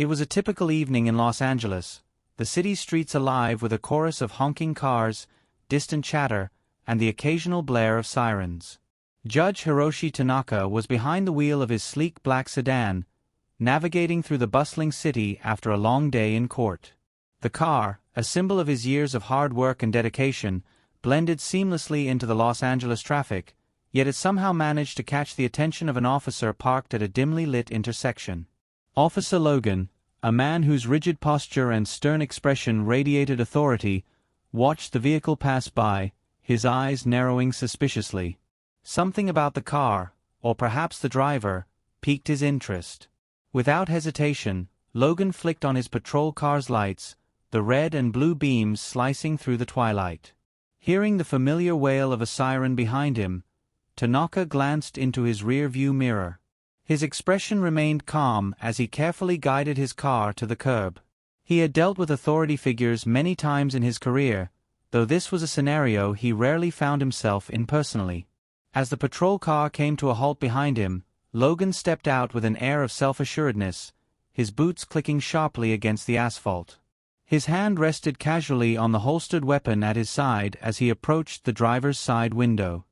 It was a typical evening in Los Angeles, the city's streets alive with a chorus of honking cars, distant chatter, and the occasional blare of sirens. Judge Hiroshi Tanaka was behind the wheel of his sleek black sedan, navigating through the bustling city after a long day in court. The car, a symbol of his years of hard work and dedication, blended seamlessly into the Los Angeles traffic, yet it somehow managed to catch the attention of an officer parked at a dimly lit intersection. Officer Logan, a man whose rigid posture and stern expression radiated authority, watched the vehicle pass by, his eyes narrowing suspiciously. Something about the car, or perhaps the driver, piqued his interest. Without hesitation, Logan flicked on his patrol car's lights, the red and blue beams slicing through the twilight. Hearing the familiar wail of a siren behind him, Tanaka glanced into his rear-view mirror. His expression remained calm as he carefully guided his car to the curb. He had dealt with authority figures many times in his career, though this was a scenario he rarely found himself in personally. As the patrol car came to a halt behind him, Logan stepped out with an air of self-assuredness, his boots clicking sharply against the asphalt. His hand rested casually on the holstered weapon at his side as he approached the driver's side window.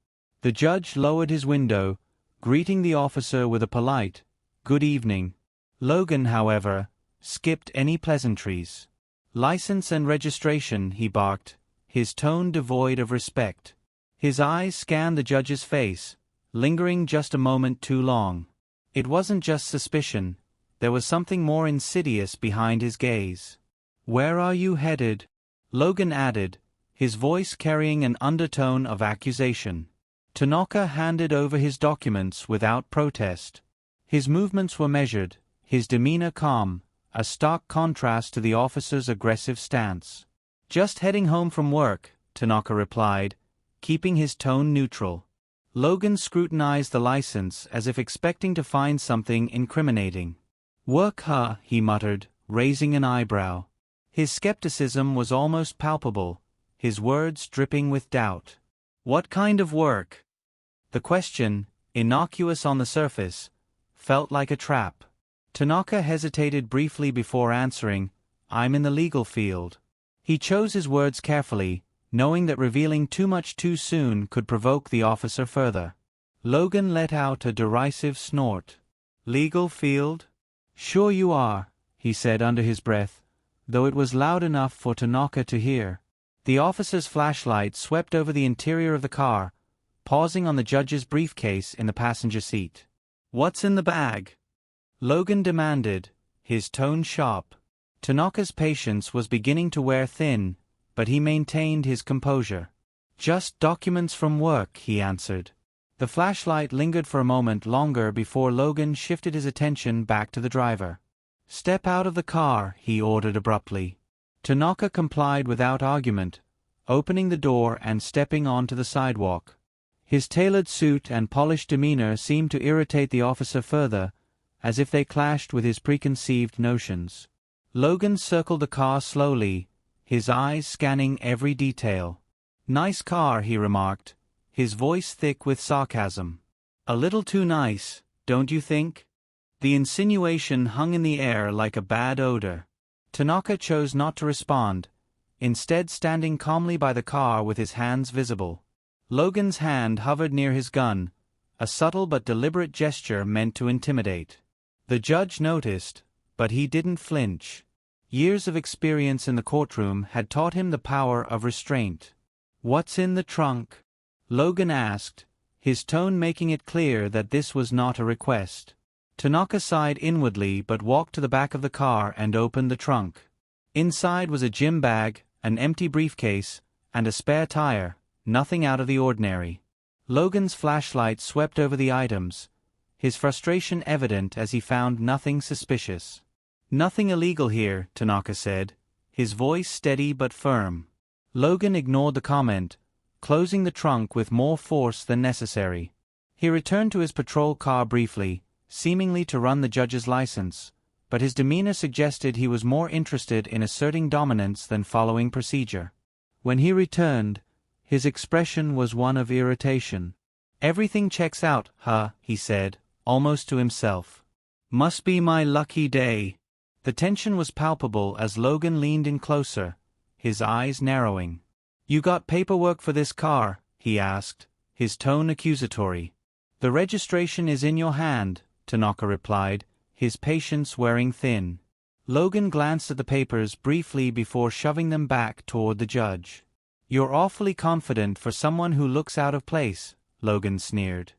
The judge lowered his window, greeting the officer with a polite, "Good evening." Logan, however, skipped any pleasantries. "License and registration," he barked, his tone devoid of respect. His eyes scanned the judge's face, lingering just a moment too long. It wasn't just suspicion, there was something more insidious behind his gaze. "Where are you headed?" Logan added, his voice carrying an undertone of accusation. Tanaka handed over his documents without protest. His movements were measured, his demeanor calm, a stark contrast to the officer's aggressive stance. "Just heading home from work," Tanaka replied, keeping his tone neutral. Logan scrutinized the license as if expecting to find something incriminating. "Work, huh?" he muttered, raising an eyebrow. His skepticism was almost palpable, his words dripping with doubt. "What kind of work?" The question, innocuous on the surface, felt like a trap. Tanaka hesitated briefly before answering, "I'm in the legal field." He chose his words carefully, knowing that revealing too much too soon could provoke the officer further. Logan let out a derisive snort. "Legal field? Sure you are," he said under his breath, though it was loud enough for Tanaka to hear. The officer's flashlight swept over the interior of the car, pausing on the judge's briefcase in the passenger seat. "What's in the bag?" Logan demanded, his tone sharp. Tanaka's patience was beginning to wear thin, but he maintained his composure. "Just documents from work," he answered. The flashlight lingered for a moment longer before Logan shifted his attention back to the driver. "Step out of the car," he ordered abruptly. Tanaka complied without argument, opening the door and stepping onto the sidewalk. His tailored suit and polished demeanor seemed to irritate the officer further, as if they clashed with his preconceived notions. Logan circled the car slowly, his eyes scanning every detail. "Nice car," he remarked, his voice thick with sarcasm. "A little too nice, don't you think?" The insinuation hung in the air like a bad odor. Tanaka chose not to respond, instead standing calmly by the car with his hands visible. Logan's hand hovered near his gun, a subtle but deliberate gesture meant to intimidate. The judge noticed, but he didn't flinch. Years of experience in the courtroom had taught him the power of restraint. "What's in the trunk?" Logan asked, his tone making it clear that this was not a request. Tanaka sighed inwardly but walked to the back of the car and opened the trunk. Inside was a gym bag, an empty briefcase, and a spare tire, nothing out of the ordinary. Logan's flashlight swept over the items, his frustration evident as he found nothing suspicious. "Nothing illegal here," Tanaka said, his voice steady but firm. Logan ignored the comment, closing the trunk with more force than necessary. He returned to his patrol car briefly, seemingly to run the judge's license, but his demeanor suggested he was more interested in asserting dominance than following procedure. When he returned, his expression was one of irritation. "Everything checks out, huh?" he said, almost to himself. "Must be my lucky day." The tension was palpable as Logan leaned in closer, his eyes narrowing. "You got paperwork for this car?" he asked, his tone accusatory. "The registration is in your hand," Tanaka replied, his patience wearing thin. Logan glanced at the papers briefly before shoving them back toward the judge. "You're awfully confident for someone who looks out of place," Logan sneered.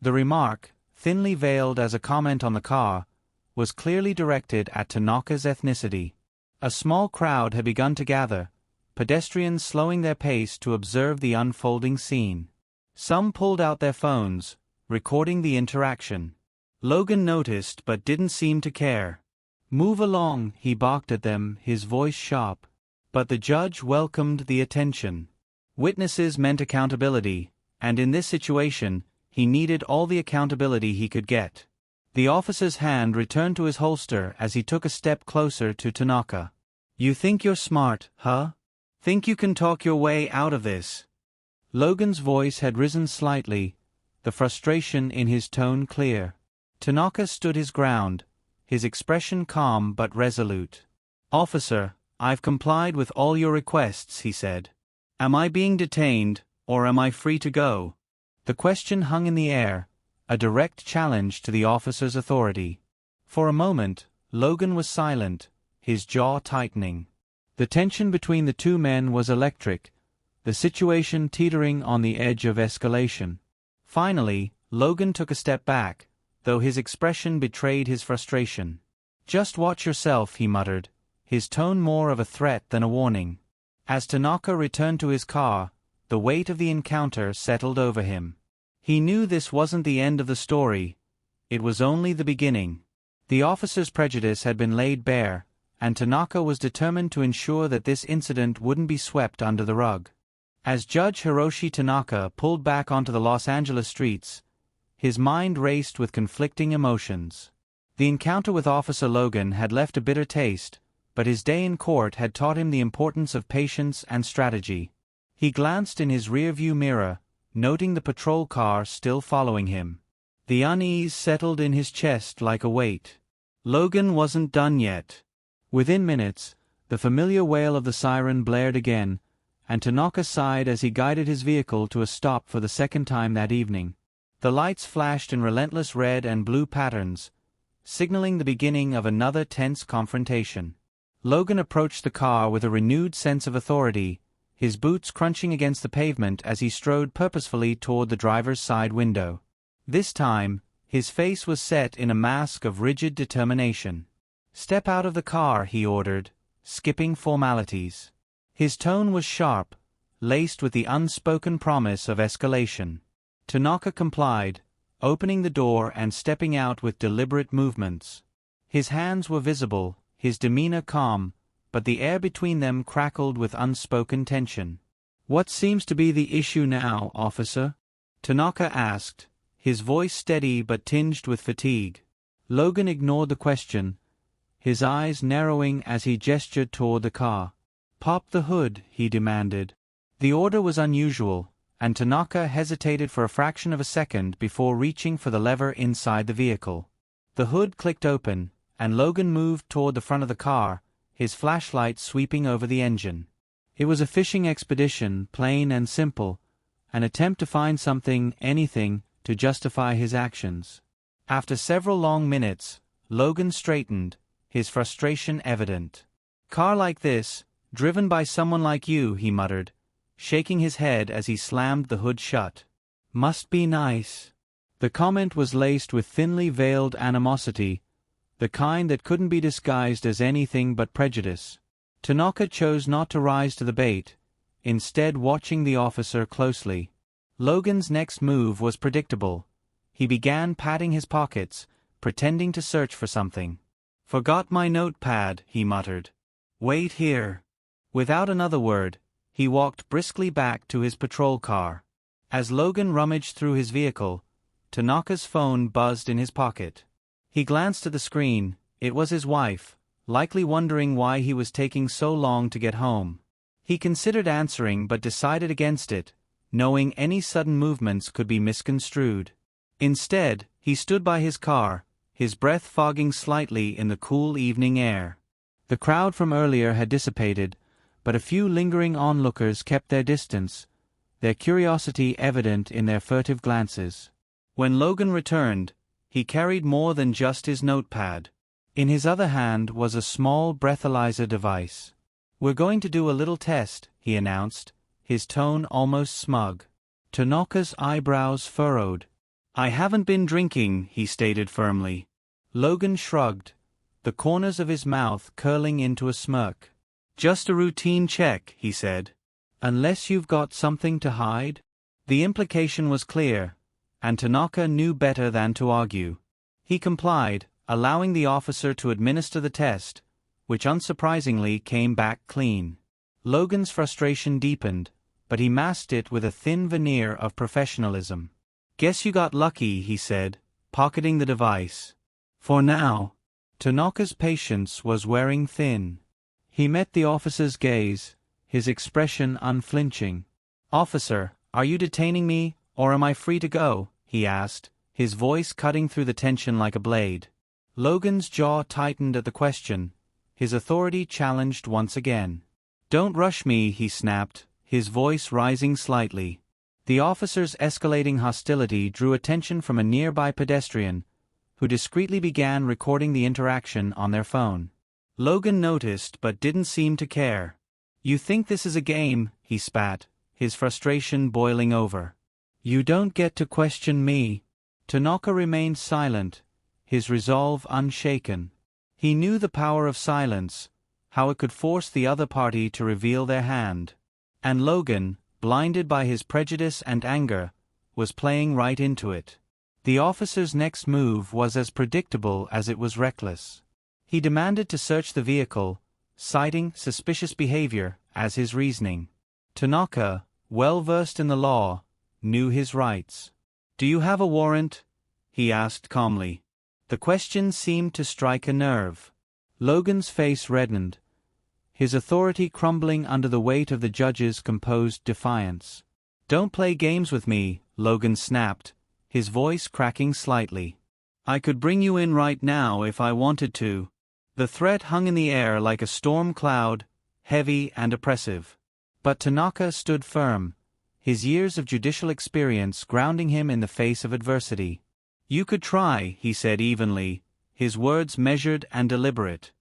The remark, thinly veiled as a comment on the car, was clearly directed at Tanaka's ethnicity. A small crowd had begun to gather, pedestrians slowing their pace to observe the unfolding scene. Some pulled out their phones, recording the interaction. Logan noticed but didn't seem to care. "Move along," he barked at them, his voice sharp. But the judge welcomed the attention. Witnesses meant accountability, and in this situation, he needed all the accountability he could get. The officer's hand returned to his holster as he took a step closer to Tanaka. "You think you're smart, huh? Think you can talk your way out of this?" Logan's voice had risen slightly, the frustration in his tone clear. Tanaka stood his ground, his expression calm but resolute. "Officer, I've complied with all your requests," he said. "Am I being detained, or am I free to go?" The question hung in the air, a direct challenge to the officer's authority. For a moment, Logan was silent, his jaw tightening. The tension between the two men was electric, the situation teetering on the edge of escalation. Finally, Logan took a step back, though his expression betrayed his frustration. "Just watch yourself," he muttered, his tone more of a threat than a warning. As Tanaka returned to his car, the weight of the encounter settled over him. He knew this wasn't the end of the story, it was only the beginning. The officer's prejudice had been laid bare, and Tanaka was determined to ensure that this incident wouldn't be swept under the rug. As Judge Hiroshi Tanaka pulled back onto the Los Angeles streets, his mind raced with conflicting emotions. The encounter with Officer Logan had left a bitter taste, but his day in court had taught him the importance of patience and strategy. He glanced in his rearview mirror, noting the patrol car still following him. The unease settled in his chest like a weight. Logan wasn't done yet. Within minutes, the familiar wail of the siren blared again, and Tanaka sighed as he guided his vehicle to a stop for the second time that evening. The lights flashed in relentless red and blue patterns, signaling the beginning of another tense confrontation. Logan approached the car with a renewed sense of authority, his boots crunching against the pavement as he strode purposefully toward the driver's side window. This time, his face was set in a mask of rigid determination. "Step out of the car," he ordered, skipping formalities. His tone was sharp, laced with the unspoken promise of escalation. Tanaka complied, opening the door and stepping out with deliberate movements. His hands were visible, his demeanor calm, but the air between them crackled with unspoken tension. "What seems to be the issue now, officer?" Tanaka asked, his voice steady but tinged with fatigue. Logan ignored the question, his eyes narrowing as he gestured toward the car. "Pop the hood," he demanded. The order was unusual, and Tanaka hesitated for a fraction of a second before reaching for the lever inside the vehicle. The hood clicked open, and Logan moved toward the front of the car, his flashlight sweeping over the engine. It was a fishing expedition, plain and simple, an attempt to find something, anything, to justify his actions. After several long minutes, Logan straightened, his frustration evident. "Car like this, driven by someone like you," he muttered, shaking his head as he slammed the hood shut. "Must be nice." The comment was laced with thinly veiled animosity, the kind that couldn't be disguised as anything but prejudice. Tanaka chose not to rise to the bait, instead watching the officer closely. Logan's next move was predictable. He began patting his pockets, pretending to search for something. "Forgot my notepad," he muttered. "Wait here." Without another word, he walked briskly back to his patrol car. As Logan rummaged through his vehicle, Tanaka's phone buzzed in his pocket. He glanced at the screen. It was his wife, likely wondering why he was taking so long to get home. He considered answering but decided against it, knowing any sudden movements could be misconstrued. Instead, he stood by his car, his breath fogging slightly in the cool evening air. The crowd from earlier had dissipated, but a few lingering onlookers kept their distance, their curiosity evident in their furtive glances. When Logan returned, he carried more than just his notepad. In his other hand was a small breathalyzer device. "We're going to do a little test," he announced, his tone almost smug. Tanaka's eyebrows furrowed. "I haven't been drinking," he stated firmly. Logan shrugged, the corners of his mouth curling into a smirk. "Just a routine check," he said. "Unless you've got something to hide?" The implication was clear, and Tanaka knew better than to argue. He complied, allowing the officer to administer the test, which unsurprisingly came back clean. Logan's frustration deepened, but he masked it with a thin veneer of professionalism. "Guess you got lucky," he said, pocketing the device. "For now." Tanaka's patience was wearing thin. He met the officer's gaze, his expression unflinching. "Officer, are you detaining me, or am I free to go?" he asked, his voice cutting through the tension like a blade. Logan's jaw tightened at the question, his authority challenged once again. "Don't rush me," he snapped, his voice rising slightly. The officer's escalating hostility drew attention from a nearby pedestrian, who discreetly began recording the interaction on their phone. Logan noticed but didn't seem to care. "You think this is a game?" he spat, his frustration boiling over. "You don't get to question me." Tanaka remained silent, his resolve unshaken. He knew the power of silence, how it could force the other party to reveal their hand. And Logan, blinded by his prejudice and anger, was playing right into it. The officer's next move was as predictable as it was reckless. He demanded to search the vehicle, citing suspicious behavior as his reasoning. Tanaka, well versed in the law, knew his rights. "Do you have a warrant?" he asked calmly. The question seemed to strike a nerve. Logan's face reddened, his authority crumbling under the weight of the judge's composed defiance. "Don't play games with me," Logan snapped, his voice cracking slightly. "I could bring you in right now if I wanted to." The threat hung in the air like a storm cloud, heavy and oppressive. But Tanaka stood firm, his years of judicial experience grounding him in the face of adversity. "You could try," he said evenly, his words measured and deliberate.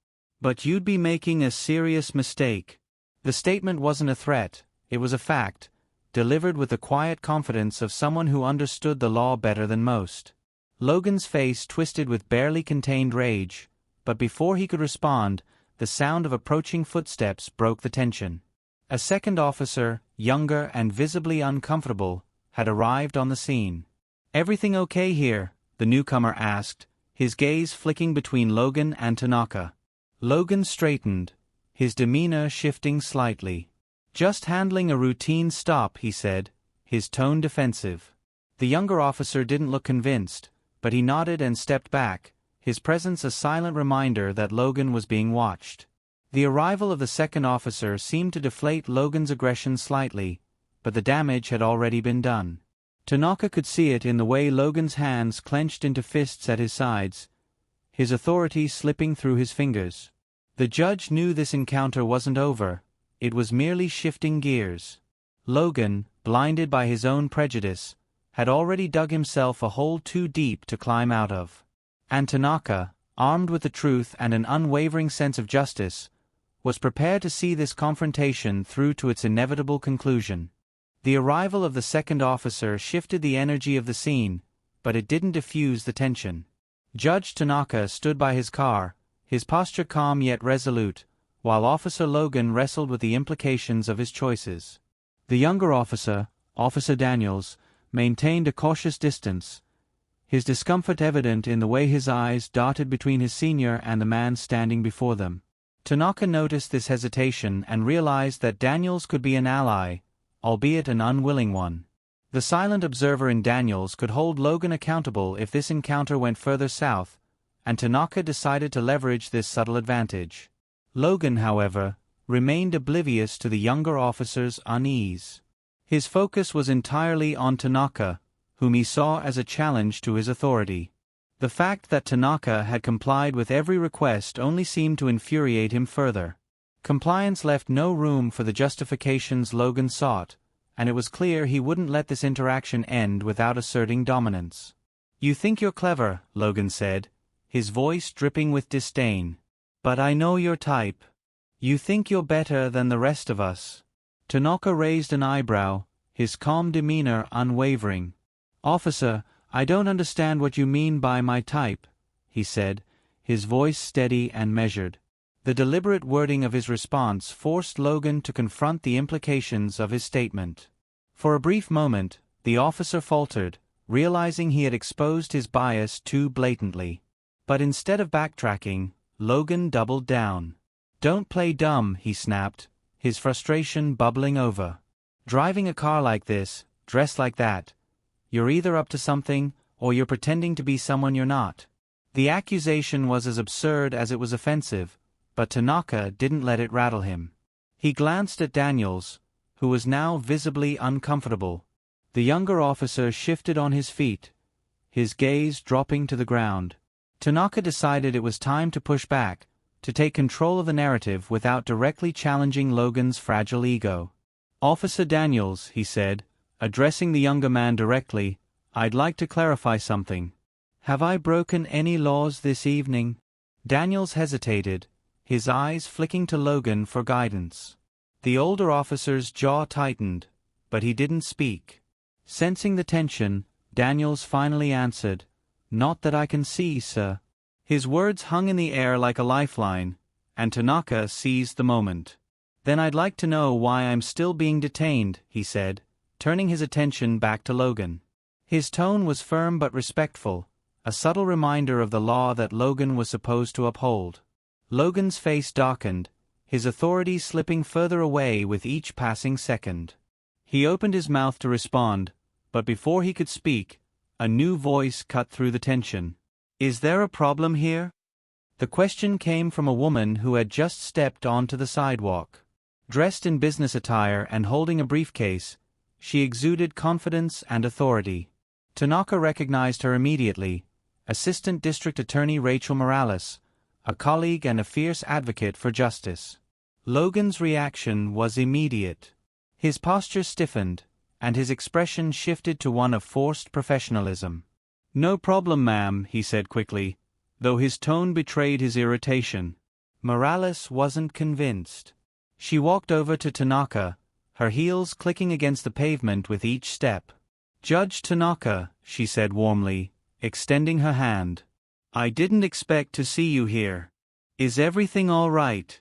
"But you'd be making a serious mistake." The statement wasn't a threat, it was a fact, delivered with the quiet confidence of someone who understood the law better than most. Logan's face twisted with barely contained rage, but before he could respond, the sound of approaching footsteps broke the tension. A second officer, younger and visibly uncomfortable, had arrived on the scene. "Everything okay here?" the newcomer asked, his gaze flicking between Logan and Tanaka. Logan straightened, his demeanor shifting slightly. "Just handling a routine stop," he said, his tone defensive. The younger officer didn't look convinced, but he nodded and stepped back, his presence a silent reminder that Logan was being watched. The arrival of the second officer seemed to deflate Logan's aggression slightly, but the damage had already been done. Tanaka could see it in the way Logan's hands clenched into fists at his sides, his authority slipping through his fingers. The judge knew this encounter wasn't over, it was merely shifting gears. Logan, blinded by his own prejudice, had already dug himself a hole too deep to climb out of. And Tanaka, armed with the truth and an unwavering sense of justice, was prepared to see this confrontation through to its inevitable conclusion. The arrival of the second officer shifted the energy of the scene, but it didn't diffuse the tension. Judge Tanaka stood by his car, his posture calm yet resolute, while Officer Logan wrestled with the implications of his choices. The younger officer, Officer Daniels, maintained a cautious distance, his discomfort evident in the way his eyes darted between his senior and the man standing before them. Tanaka noticed this hesitation and realized that Daniels could be an ally, albeit an unwilling one. The silent observer in Daniels could hold Logan accountable if this encounter went further south, and Tanaka decided to leverage this subtle advantage. Logan, however, remained oblivious to the younger officer's unease. His focus was entirely on Tanaka, whom he saw as a challenge to his authority. The fact that Tanaka had complied with every request only seemed to infuriate him further. Compliance left no room for the justifications Logan sought, and it was clear he wouldn't let this interaction end without asserting dominance. "You think you're clever," Logan said, his voice dripping with disdain. "But I know your type. You think you're better than the rest of us." Tanaka raised an eyebrow, his calm demeanor unwavering. "Officer, I don't understand what you mean by my type," he said, his voice steady and measured. The deliberate wording of his response forced Logan to confront the implications of his statement. For a brief moment, the officer faltered, realizing he had exposed his bias too blatantly. But instead of backtracking, Logan doubled down. "Don't play dumb," he snapped, his frustration bubbling over. "Driving a car like this, dressed like that, you're either up to something, or you're pretending to be someone you're not." The accusation was as absurd as it was offensive, but Tanaka didn't let it rattle him. He glanced at Daniels, who was now visibly uncomfortable. The younger officer shifted on his feet, his gaze dropping to the ground. Tanaka decided it was time to push back, to take control of the narrative without directly challenging Logan's fragile ego. "Officer Daniels," he said, addressing the younger man directly, "I'd like to clarify something. Have I broken any laws this evening?" Daniels hesitated, his eyes flicking to Logan for guidance. The older officer's jaw tightened, but he didn't speak. Sensing the tension, Daniels finally answered, "Not that I can see, sir." His words hung in the air like a lifeline, and Tanaka seized the moment. "Then I'd like to know why I'm still being detained," he said, turning his attention back to Logan. His tone was firm but respectful, a subtle reminder of the law that Logan was supposed to uphold. Logan's face darkened, his authority slipping further away with each passing second. He opened his mouth to respond, but before he could speak, a new voice cut through the tension. "Is there a problem here?" The question came from a woman who had just stepped onto the sidewalk. Dressed in business attire and holding a briefcase, she exuded confidence and authority. Tanaka recognized her immediately, Assistant District Attorney Rachel Morales, a colleague and a fierce advocate for justice. Logan's reaction was immediate. His posture stiffened, and his expression shifted to one of forced professionalism. "No problem, ma'am," he said quickly, though his tone betrayed his irritation. Morales wasn't convinced. She walked over to Tanaka, her heels clicking against the pavement with each step. "Judge Tanaka," she said warmly, extending her hand. "I didn't expect to see you here. Is everything all right?"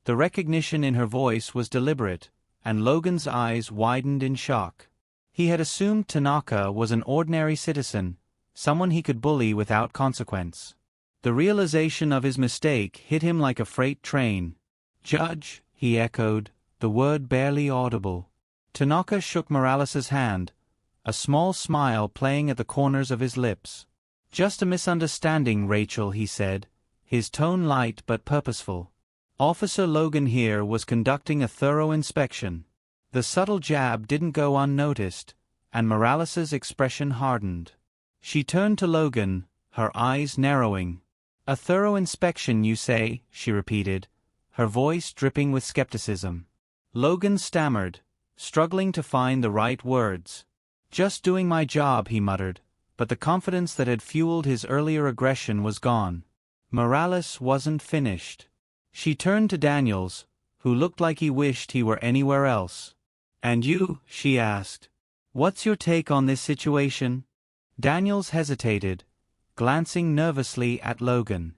The recognition in her voice was deliberate, and Logan's eyes widened in shock. He had assumed Tanaka was an ordinary citizen, someone he could bully without consequence. The realization of his mistake hit him like a freight train. "Judge," he echoed, the word barely audible. Tanaka shook Morales's hand, a small smile playing at the corners of his lips. "Just a misunderstanding, Rachel," he said, his tone light but purposeful. "Officer Logan here was conducting a thorough inspection." The subtle jab didn't go unnoticed, and Morales's expression hardened. She turned to Logan, her eyes narrowing. "A thorough inspection, you say?" she repeated, her voice dripping with skepticism. Logan stammered, struggling to find the right words. "Just doing my job," he muttered, but the confidence that had fueled his earlier aggression was gone. Morales wasn't finished. She turned to Daniels, who looked like he wished he were anywhere else. "And you?" she asked. "What's your take on this situation?" Daniels hesitated, glancing nervously at Logan.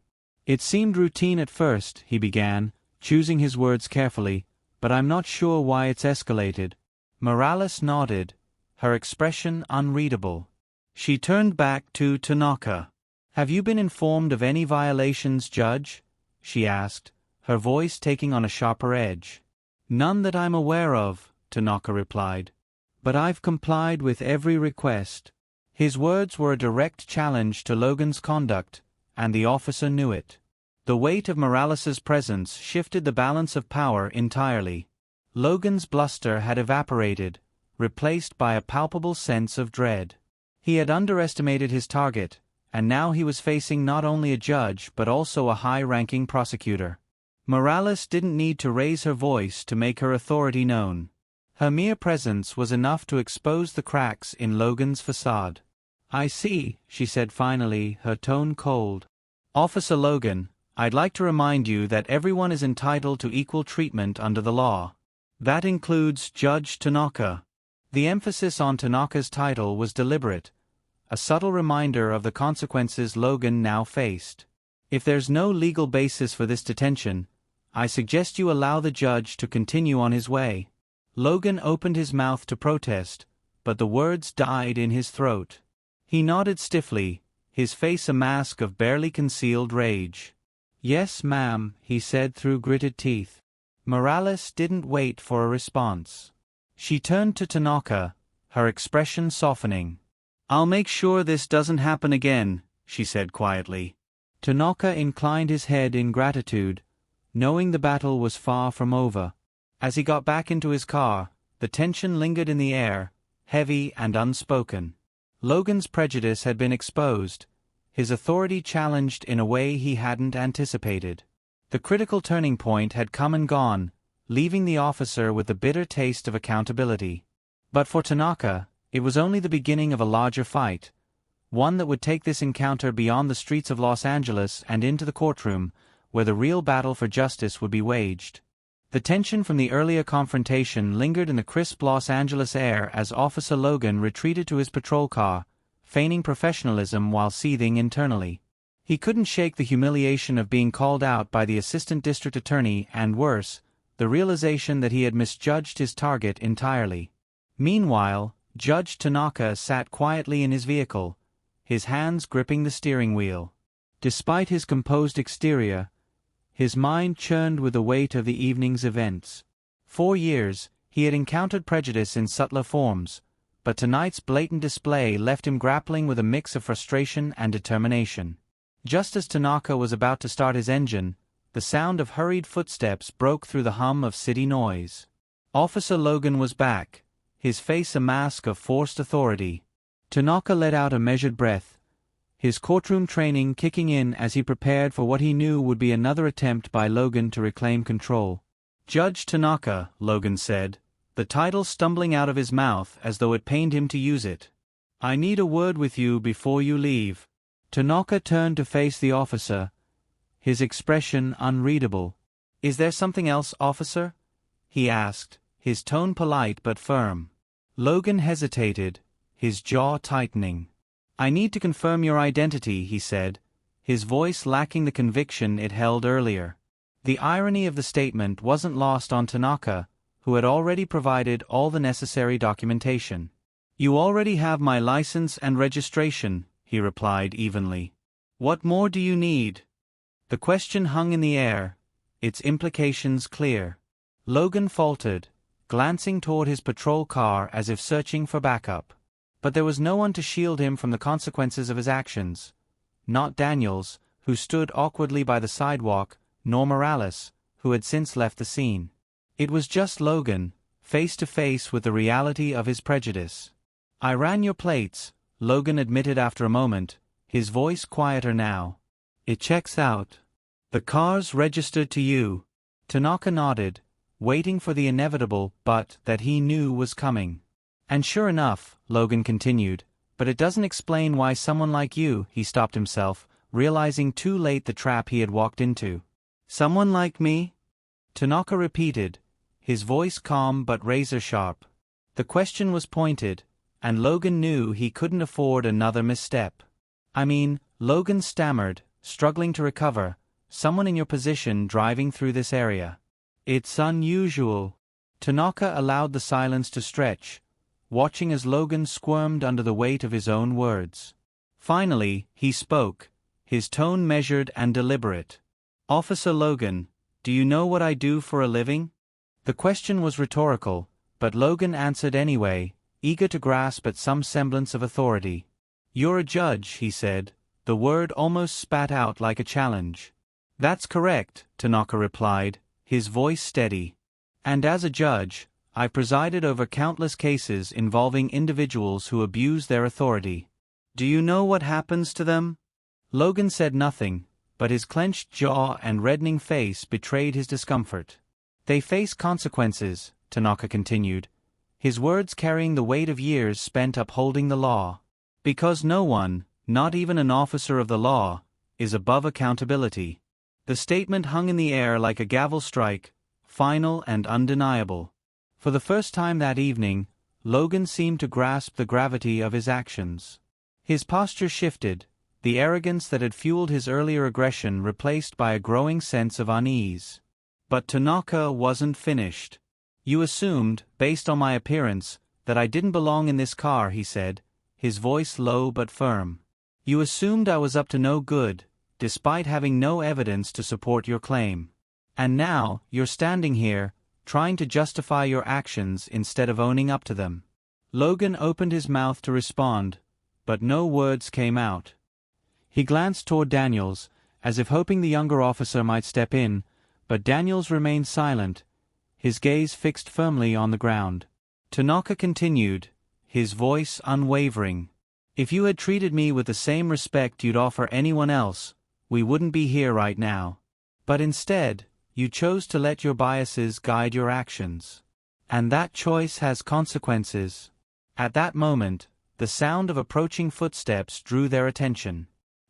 "It seemed routine at first," he began, choosing his words carefully, "but I'm not sure why it's escalated." Morales nodded, her expression unreadable. She turned back to Tanaka. "Have you been informed of any violations, Judge?" she asked, her voice taking on a sharper edge. "None that I'm aware of," Tanaka replied. "But I've complied with every request." His words were a direct challenge to Logan's conduct, and the officer knew it. The weight of Morales's presence shifted the balance of power entirely. Logan's bluster had evaporated, replaced by a palpable sense of dread. He had underestimated his target, and now he was facing not only a judge but also a high-ranking prosecutor. Morales didn't need to raise her voice to make her authority known. Her mere presence was enough to expose the cracks in Logan's facade. "I see," she said finally, her tone cold. "Officer Logan, I'd like to remind you that everyone is entitled to equal treatment under the law. That includes Judge Tanaka." The emphasis on Tanaka's title was deliberate, a subtle reminder of the consequences Logan now faced. "If there's no legal basis for this detention, I suggest you allow the judge to continue on his way." Logan opened his mouth to protest, but the words died in his throat. He nodded stiffly, his face a mask of barely concealed rage. "Yes, ma'am," he said through gritted teeth. Morales didn't wait for a response. She turned to Tanaka, her expression softening. "I'll make sure this doesn't happen again," she said quietly. Tanaka inclined his head in gratitude, knowing the battle was far from over. As he got back into his car, the tension lingered in the air, heavy and unspoken. Logan's prejudice had been exposed, his authority challenged in a way he hadn't anticipated. The critical turning point had come and gone, leaving the officer with the bitter taste of accountability. But for Tanaka, it was only the beginning of a larger fight, one that would take this encounter beyond the streets of Los Angeles and into the courtroom, where the real battle for justice would be waged. The tension from the earlier confrontation lingered in the crisp Los Angeles air as Officer Logan retreated to his patrol car, feigning professionalism while seething internally. He couldn't shake the humiliation of being called out by the assistant district attorney and, worse, the realization that he had misjudged his target entirely. Meanwhile, Judge Tanaka sat quietly in his vehicle, his hands gripping the steering wheel. Despite his composed exterior, his mind churned with the weight of the evening's events. 4 years, he had encountered prejudice in subtler forms, but tonight's blatant display left him grappling with a mix of frustration and determination. Just as Tanaka was about to start his engine, the sound of hurried footsteps broke through the hum of city noise. Officer Logan was back, his face a mask of forced authority. Tanaka let out a measured breath, his courtroom training kicking in as he prepared for what he knew would be another attempt by Logan to reclaim control. "Judge Tanaka," Logan said, the title stumbling out of his mouth as though it pained him to use it. "I need a word with you before you leave." Tanaka turned to face the officer, his expression unreadable. "Is there something else, officer?" he asked, his tone polite but firm. Logan hesitated, his jaw tightening. "I need to confirm your identity," he said, his voice lacking the conviction it held earlier. The irony of the statement wasn't lost on Tanaka, who had already provided all the necessary documentation. "You already have my license and registration," he replied evenly. "What more do you need?" The question hung in the air, its implications clear. Logan faltered, glancing toward his patrol car as if searching for backup. But there was no one to shield him from the consequences of his actions. Not Daniels, who stood awkwardly by the sidewalk, nor Morales, who had since left the scene. It was just Logan, face to face with the reality of his prejudice. "I ran your plates," Logan admitted after a moment, his voice quieter now. "It checks out. The car's registered to you." Tanaka nodded, waiting for the inevitable but that he knew was coming. "And sure enough," Logan continued, "but it doesn't explain why someone like you," he stopped himself, realizing too late the trap he had walked into. "Someone like me?" Tanaka repeated, his voice calm but razor-sharp. The question was pointed, and Logan knew he couldn't afford another misstep. "I mean," Logan stammered, struggling to recover, "someone in your position driving through this area. It's unusual." Tanaka allowed the silence to stretch, watching as Logan squirmed under the weight of his own words. Finally, he spoke, his tone measured and deliberate. "Officer Logan, do you know what I do for a living?" The question was rhetorical, but Logan answered anyway, eager to grasp at some semblance of authority. "You're a judge," he said, the word almost spat out like a challenge. "That's correct," Tanaka replied, his voice steady. "And as a judge, I've presided over countless cases involving individuals who abuse their authority. Do you know what happens to them?" Logan said nothing, but his clenched jaw and reddening face betrayed his discomfort. They face consequences, Tanaka continued, his words carrying the weight of years spent upholding the law. Because no one, not even an officer of the law, is above accountability. The statement hung in the air like a gavel strike, final and undeniable. For the first time that evening, Logan seemed to grasp the gravity of his actions. His posture shifted, the arrogance that had fueled his earlier aggression replaced by a growing sense of unease. But Tanaka wasn't finished. You assumed, based on my appearance, that I didn't belong in this car, he said, his voice low but firm. You assumed I was up to no good, despite having no evidence to support your claim. And now, you're standing here, trying to justify your actions instead of owning up to them. Logan opened his mouth to respond, but no words came out. He glanced toward Daniels, as if hoping the younger officer might step in, but Daniels remained silent, his gaze fixed firmly on the ground. Tanaka continued, his voice unwavering. If you had treated me with the same respect you'd offer anyone else, we wouldn't be here right now. But instead, you chose to let your biases guide your actions. And that choice has consequences. At that moment, the sound of approaching footsteps drew their attention.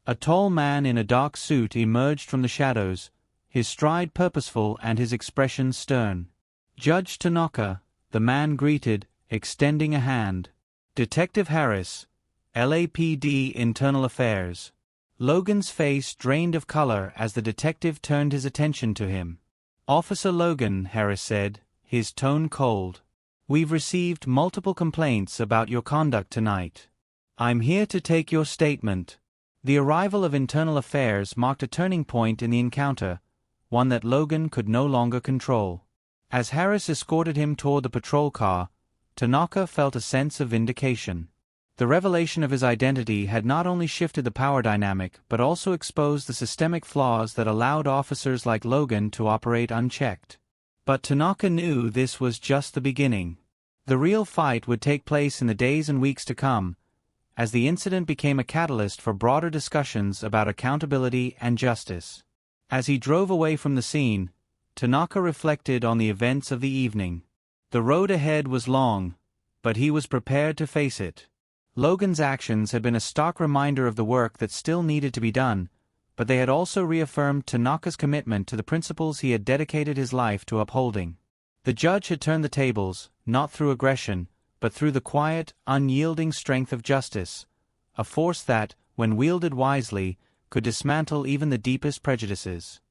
A tall man in a dark suit emerged from the shadows, his stride purposeful and his expression stern. Judge Tanaka, the man greeted, extending a hand. Detective Harris, LAPD Internal Affairs. Logan's face drained of color as the detective turned his attention to him. Officer Logan, Harris said, his tone cold. We've received multiple complaints about your conduct tonight. I'm here to take your statement. The arrival of Internal Affairs marked a turning point in the encounter, one that Logan could no longer control. As Harris escorted him toward the patrol car, Tanaka felt a sense of vindication. The revelation of his identity had not only shifted the power dynamic but also exposed the systemic flaws that allowed officers like Logan to operate unchecked. But Tanaka knew this was just the beginning. The real fight would take place in the days and weeks to come, as the incident became a catalyst for broader discussions about accountability and justice. As he drove away from the scene, Tanaka reflected on the events of the evening. The road ahead was long, but he was prepared to face it. Logan's actions had been a stark reminder of the work that still needed to be done, but they had also reaffirmed Tanaka's commitment to the principles he had dedicated his life to upholding. The judge had turned the tables, not through aggression, but through the quiet, unyielding strength of justice, a force that, when wielded wisely, could dismantle even the deepest prejudices.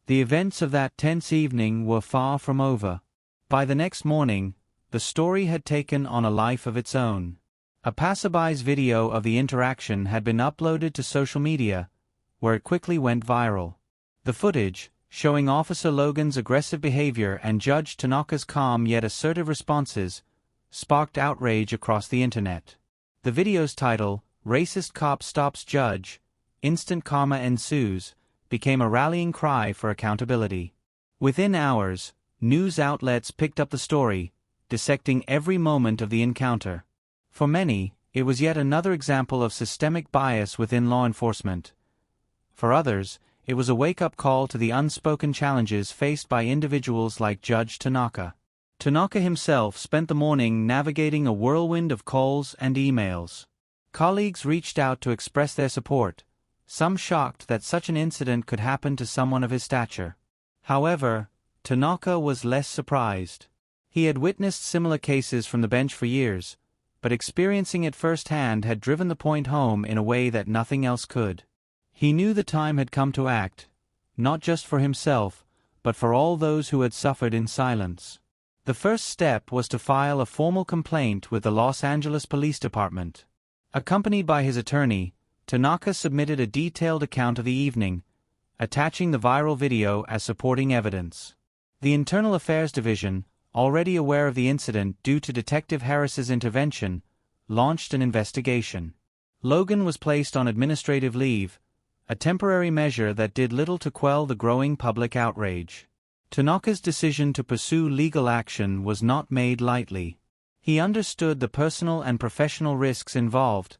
The events of that tense evening were far from over. By the next morning, the story had taken on a life of its own. A passerby's video of the interaction had been uploaded to social media, where it quickly went viral. The footage, showing Officer Logan's aggressive behavior and Judge Tanaka's calm yet assertive responses, sparked outrage across the internet. The video's title, "Racist Cop Stops Judge, Instant Karma Ensues," became a rallying cry for accountability. Within hours, news outlets picked up the story, dissecting every moment of the encounter. For many, it was yet another example of systemic bias within law enforcement. For others, it was a wake-up call to the unspoken challenges faced by individuals like Judge Tanaka. Tanaka himself spent the morning navigating a whirlwind of calls and emails. Colleagues reached out to express their support, some shocked that such an incident could happen to someone of his stature. However, Tanaka was less surprised. He had witnessed similar cases from the bench for years, but experiencing it firsthand had driven the point home in a way that nothing else could. He knew the time had come to act, not just for himself, but for all those who had suffered in silence. The first step was to file a formal complaint with the Los Angeles Police Department. Accompanied by his attorney, Tanaka submitted a detailed account of the evening, attaching the viral video as supporting evidence. The Internal Affairs Division, already aware of the incident due to Detective Harris's intervention, launched an investigation. Logan was placed on administrative leave, a temporary measure that did little to quell the growing public outrage. Tanaka's decision to pursue legal action was not made lightly. He understood the personal and professional risks involved,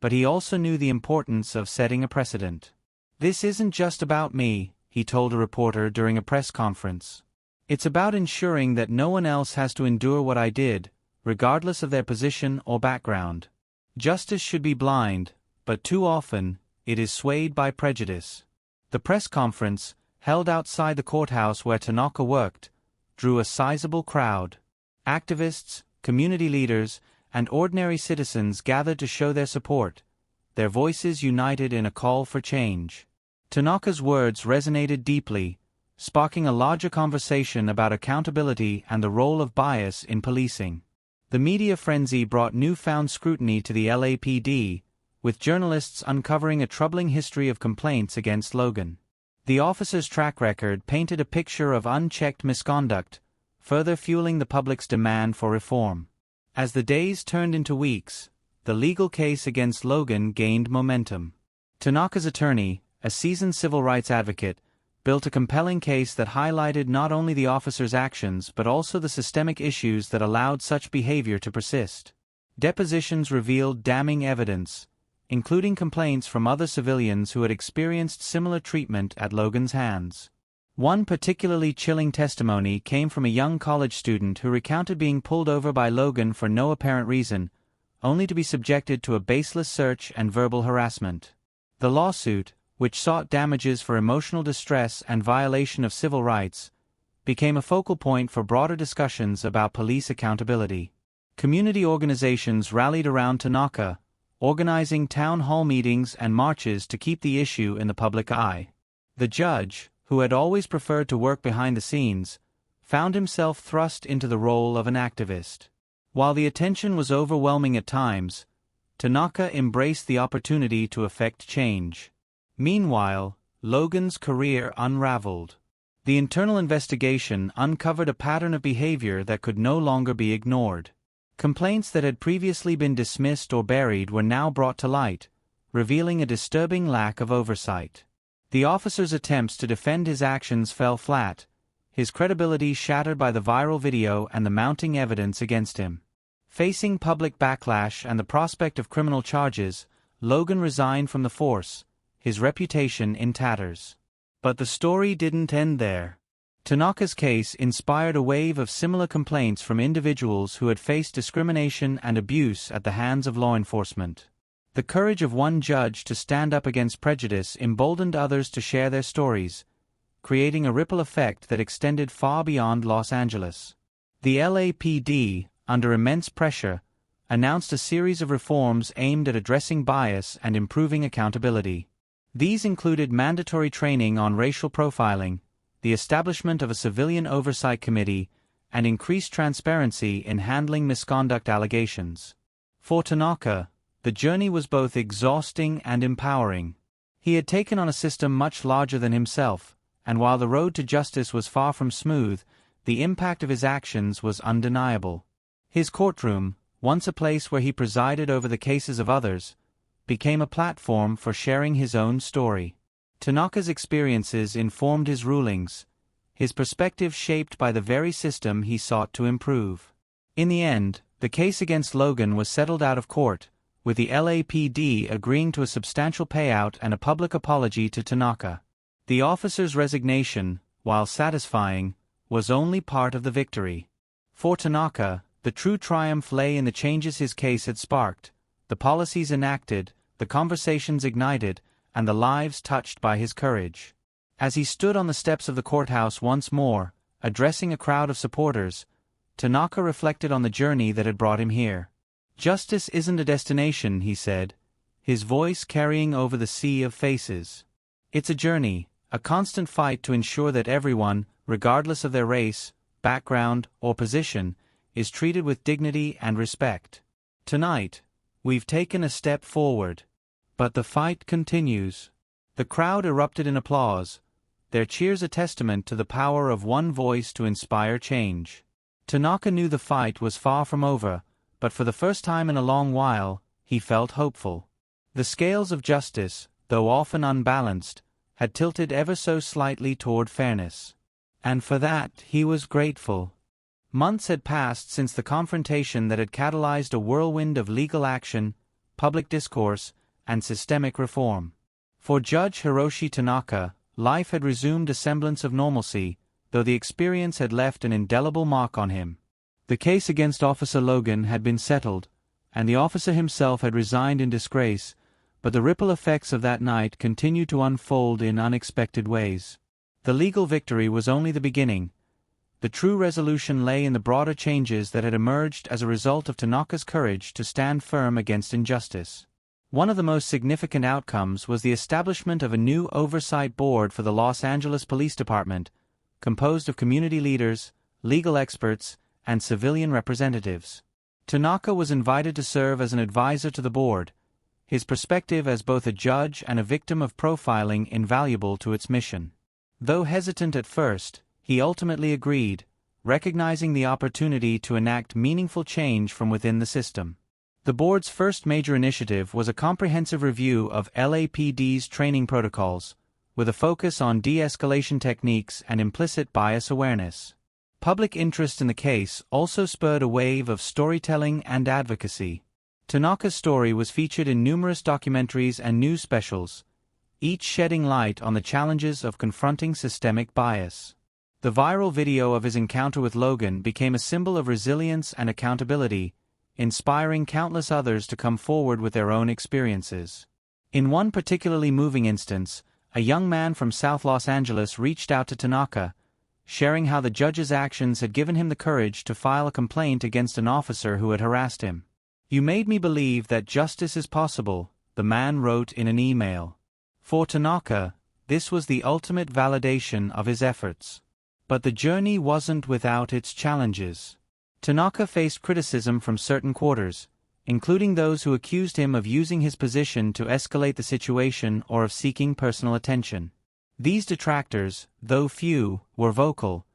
but he also knew the importance of setting a precedent. "This isn't just about me," he told a reporter during a press conference. "It's about ensuring that no one else has to endure what I did, regardless of their position or background. Justice should be blind, but too often, it is swayed by prejudice." The press conference, held outside the courthouse where Tanaka worked, drew a sizable crowd. Activists, community leaders, and ordinary citizens gathered to show their support, their voices united in a call for change. Tanaka's words resonated deeply, sparking a larger conversation about accountability and the role of bias in policing. The media frenzy brought newfound scrutiny to the LAPD, with journalists uncovering a troubling history of complaints against Logan. The officer's track record painted a picture of unchecked misconduct, further fueling the public's demand for reform. As the days turned into weeks, the legal case against Logan gained momentum. Tanaka's attorney, a seasoned civil rights advocate, built a compelling case that highlighted not only the officer's actions but also the systemic issues that allowed such behavior to persist. Depositions revealed damning evidence, including complaints from other civilians who had experienced similar treatment at Logan's hands. One particularly chilling testimony came from a young college student who recounted being pulled over by Logan for no apparent reason, only to be subjected to a baseless search and verbal harassment. The lawsuit, which sought damages for emotional distress and violation of civil rights, became a focal point for broader discussions about police accountability. Community organizations rallied around Tanaka, organizing town hall meetings and marches to keep the issue in the public eye. The judge, who had always preferred to work behind the scenes, found himself thrust into the role of an activist. While the attention was overwhelming at times, Tanaka embraced the opportunity to effect change. Meanwhile, Logan's career unraveled. The internal investigation uncovered a pattern of behavior that could no longer be ignored. Complaints that had previously been dismissed or buried were now brought to light, revealing a disturbing lack of oversight. The officer's attempts to defend his actions fell flat, his credibility shattered by the viral video and the mounting evidence against him. Facing public backlash and the prospect of criminal charges, Logan resigned from the force, his reputation in tatters. But the story didn't end there. Tanaka's case inspired a wave of similar complaints from individuals who had faced discrimination and abuse at the hands of law enforcement. The courage of one judge to stand up against prejudice emboldened others to share their stories, creating a ripple effect that extended far beyond Los Angeles. The LAPD, under immense pressure, announced a series of reforms aimed at addressing bias and improving accountability. These included mandatory training on racial profiling, the establishment of a civilian oversight committee, and increased transparency in handling misconduct allegations. For Tanaka, the journey was both exhausting and empowering. He had taken on a system much larger than himself, and while the road to justice was far from smooth, the impact of his actions was undeniable. His courtroom, once a place where he presided over the cases of others, became a platform for sharing his own story. Tanaka's experiences informed his rulings, his perspective shaped by the very system he sought to improve. In the end, the case against Logan was settled out of court, with the LAPD agreeing to a substantial payout and a public apology to Tanaka. The officer's resignation, while satisfying, was only part of the victory. For Tanaka, the true triumph lay in the changes his case had sparked, the policies enacted, the conversations ignited, and the lives touched by his courage. As he stood on the steps of the courthouse once more, addressing a crowd of supporters, Tanaka reflected on the journey that had brought him here. "Justice isn't a destination," he said, his voice carrying over the sea of faces. "It's a journey, a constant fight to ensure that everyone, regardless of their race, background, or position, is treated with dignity and respect. Tonight, we've taken a step forward. But the fight continues." The crowd erupted in applause, their cheers a testament to the power of one voice to inspire change. Tanaka knew the fight was far from over, but for the first time in a long while, he felt hopeful. The scales of justice, though often unbalanced, had tilted ever so slightly toward fairness. And for that he was grateful. Months had passed since the confrontation that had catalyzed a whirlwind of legal action, public discourse, and systemic reform. For Judge Hiroshi Tanaka, life had resumed a semblance of normalcy, though the experience had left an indelible mark on him. The case against Officer Logan had been settled, and the officer himself had resigned in disgrace, but the ripple effects of that night continued to unfold in unexpected ways. The legal victory was only the beginning. The true resolution lay in the broader changes that had emerged as a result of Tanaka's courage to stand firm against injustice. One of the most significant outcomes was the establishment of a new oversight board for the Los Angeles Police Department, composed of community leaders, legal experts, and civilian representatives. Tanaka was invited to serve as an advisor to the board, his perspective as both a judge and a victim of profiling invaluable to its mission. Though hesitant at first, he ultimately agreed, recognizing the opportunity to enact meaningful change from within the system. The board's first major initiative was a comprehensive review of LAPD's training protocols, with a focus on de-escalation techniques and implicit bias awareness. Public interest in the case also spurred a wave of storytelling and advocacy. Tanaka's story was featured in numerous documentaries and news specials, each shedding light on the challenges of confronting systemic bias. The viral video of his encounter with Logan became a symbol of resilience and accountability, inspiring countless others to come forward with their own experiences. In one particularly moving instance, a young man from South Los Angeles reached out to Tanaka, sharing how the judge's actions had given him the courage to file a complaint against an officer who had harassed him. "You made me believe that justice is possible," the man wrote in an email. For Tanaka, this was the ultimate validation of his efforts. But the journey wasn't without its challenges. Tanaka faced criticism from certain quarters, including those who accused him of using his position to escalate the situation or of seeking personal attention. These detractors, though few, were vocal,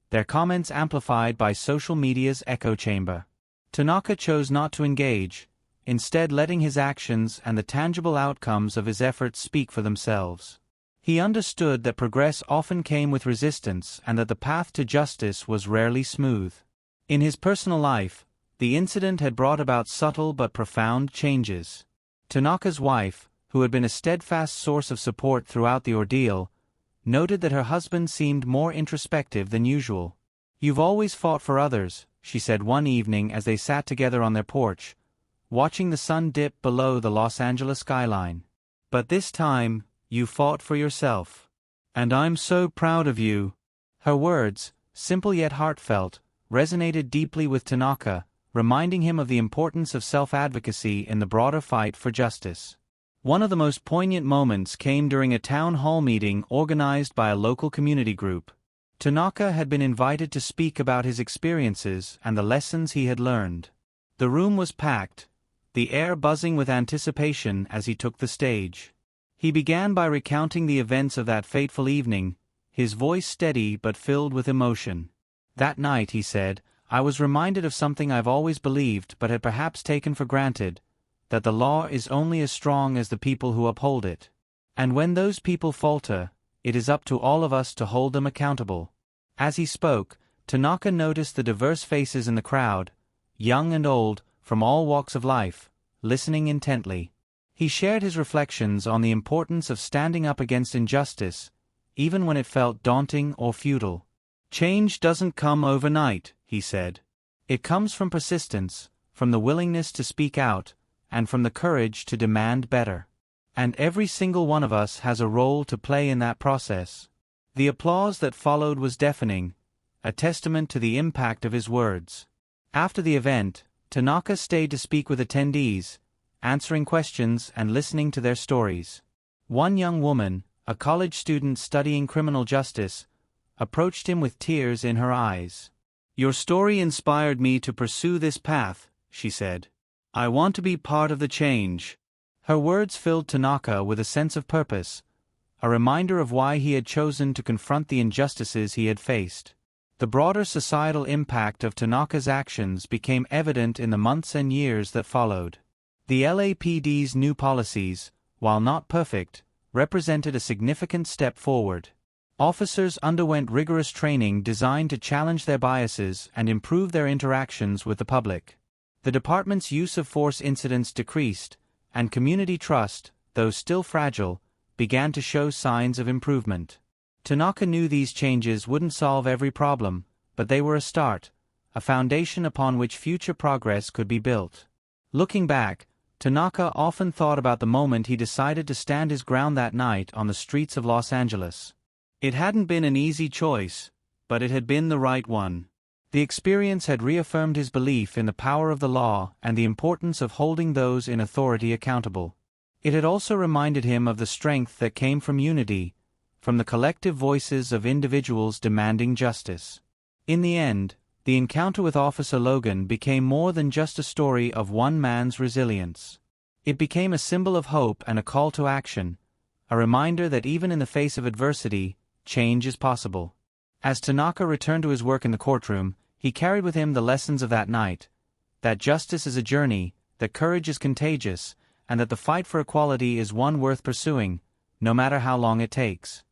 their comments amplified by social media's echo chamber. Tanaka chose not to engage, instead letting his actions and the tangible outcomes of his efforts speak for themselves. He understood that progress often came with resistance and that the path to justice was rarely smooth. In his personal life, the incident had brought about subtle but profound changes. Tanaka's wife, who had been a steadfast source of support throughout the ordeal, noted that her husband seemed more introspective than usual. "You've always fought for others," she said one evening as they sat together on their porch, watching the sun dip below the Los Angeles skyline. "But this time, you fought for yourself. And I'm so proud of you." Her words, simple yet heartfelt, resonated deeply with Tanaka, reminding him of the importance of self-advocacy in the broader fight for justice. One of the most poignant moments came during a town hall meeting organized by a local community group. Tanaka had been invited to speak about his experiences and the lessons he had learned. The room was packed, the air buzzing with anticipation as he took the stage. He began by recounting the events of that fateful evening, his voice steady but filled with emotion. "That night," he said, "I was reminded of something I've always believed but had perhaps taken for granted, that the law is only as strong as the people who uphold it. And when those people falter, it is up to all of us to hold them accountable." As he spoke, Tanaka noticed the diverse faces in the crowd, young and old, from all walks of life, listening intently. He shared his reflections on the importance of standing up against injustice, even when it felt daunting or futile. "Change doesn't come overnight," he said. "It comes from persistence, from the willingness to speak out, and from the courage to demand better. And every single one of us has a role to play in that process." The applause that followed was deafening, a testament to the impact of his words. After the event, Tanaka stayed to speak with attendees, answering questions and listening to their stories. One young woman, a college student studying criminal justice, approached him with tears in her eyes. "Your story inspired me to pursue this path," she said. "I want to be part of the change." Her words filled Tanaka with a sense of purpose, a reminder of why he had chosen to confront the injustices he had faced. The broader societal impact of Tanaka's actions became evident in the months and years that followed. The LAPD's new policies, while not perfect, represented a significant step forward. Officers underwent rigorous training designed to challenge their biases and improve their interactions with the public. The department's use of force incidents decreased, and community trust, though still fragile, began to show signs of improvement. Tanaka knew these changes wouldn't solve every problem, but they were a start, a foundation upon which future progress could be built. Looking back, Tanaka often thought about the moment he decided to stand his ground that night on the streets of Los Angeles. It hadn't been an easy choice, but it had been the right one. The experience had reaffirmed his belief in the power of the law and the importance of holding those in authority accountable. It had also reminded him of the strength that came from unity, from the collective voices of individuals demanding justice. In the end, the encounter with Officer Logan became more than just a story of one man's resilience. It became a symbol of hope and a call to action, a reminder that even in the face of adversity, change is possible. As Tanaka returned to his work in the courtroom, he carried with him the lessons of that night, that justice is a journey, that courage is contagious, and that the fight for equality is one worth pursuing, no matter how long it takes.